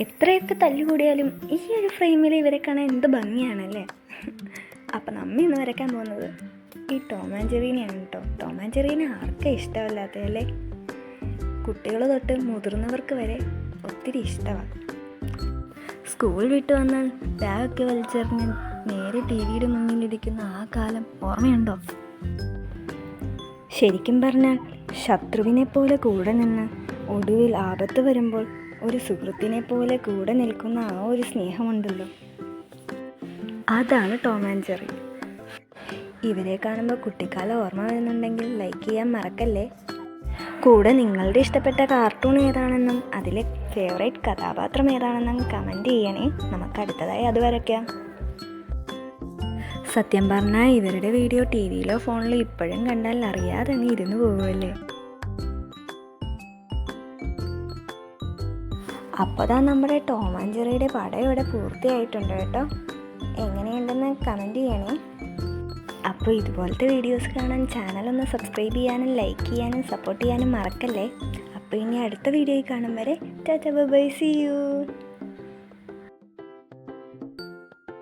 എത്രയൊക്കെ തല്ലുകൂടിയാലും ഈ ഒരു ഫ്രെയിമിൽ ഇവരെ കാണാൻ എന്ത് ഭംഗിയാണല്ലേ. അപ്പം നമ്മ ഇന്ന് വരയ്ക്കാൻ പോകുന്നത് ഈ ടോം ആൻഡ് ജെറീനെയാണ് കേട്ടോ. ടോം ആൻഡ് ജെറീനെ ആർക്കും ഇഷ്ടമല്ലാത്തതല്ലേ. കുട്ടികൾ തൊട്ട് മുതിർന്നവർക്ക് വരെ ഒത്തിരി ഇഷ്ടമാണ്. സ്കൂൾ വിട്ട് വന്നാൽ ബാഗൊക്കെ വലിച്ചെറിഞ്ഞ് നേരെ ടി വിയുടെ മുന്നിലിരിക്കുന്ന ആ കാലം ഓർമ്മയുണ്ടോ? ശരിക്കും പറഞ്ഞാൽ ശത്രുവിനെ പോലെ കൂടെ നിന്ന് ഒടുവിൽ ആപത്ത് വരുമ്പോൾ ഒരു സുഹൃത്തിനെ പോലെ കൂടെ നിൽക്കുന്ന ആ ഒരു സ്നേഹമുണ്ടല്ലോ, അതാണ് ടോം ആൻഡ് ജെറി. ഇവരെ കാണുമ്പോൾ കുട്ടിക്കാലം ഓർമ്മ വരുന്നുണ്ടെങ്കിൽ ലൈക്ക് ചെയ്യാൻ മറക്കല്ലേ. കൂടെ നിങ്ങളുടെ ഇഷ്ടപ്പെട്ട കാർട്ടൂൺ ഏതാണെന്നും അതിലെ ഫേവറേറ്റ് കഥാപാത്രം ഏതാണെന്നും കമൻറ്റ് ചെയ്യണേ. നമുക്ക് അടുത്തതായി അത് വരയ്ക്കാം. സത്യം പറഞ്ഞാൽ ഇവരുടെ വീഡിയോ ടി വിയിലോ ഫോണിലോ ഇപ്പോഴും കണ്ടാൽ അറിയാതെ അങ്ങ് ഇരുന്ന് പോകുമല്ലേ. അപ്പോൾ നമ്മുടെ ടോം ആൻഡ് ജെറിയുടെ പടം ഇവിടെ പൂർത്തിയായിട്ടുണ്ട് കേട്ടോ. എങ്ങനെയുണ്ടെന്ന് കമൻറ്റ് ചെയ്യണേ. അപ്പോൾ ഇതുപോലത്തെ വീഡിയോസ് കാണാൻ ചാനലൊന്ന് സബ്സ്ക്രൈബ് ചെയ്യാനും ലൈക്ക് ചെയ്യാനും സപ്പോർട്ട് ചെയ്യാനും മറക്കല്ലേ. അപ്പോൾ ഇനി അടുത്ത വീഡിയോയിൽ കാണും വരെ tata bye bye, see U.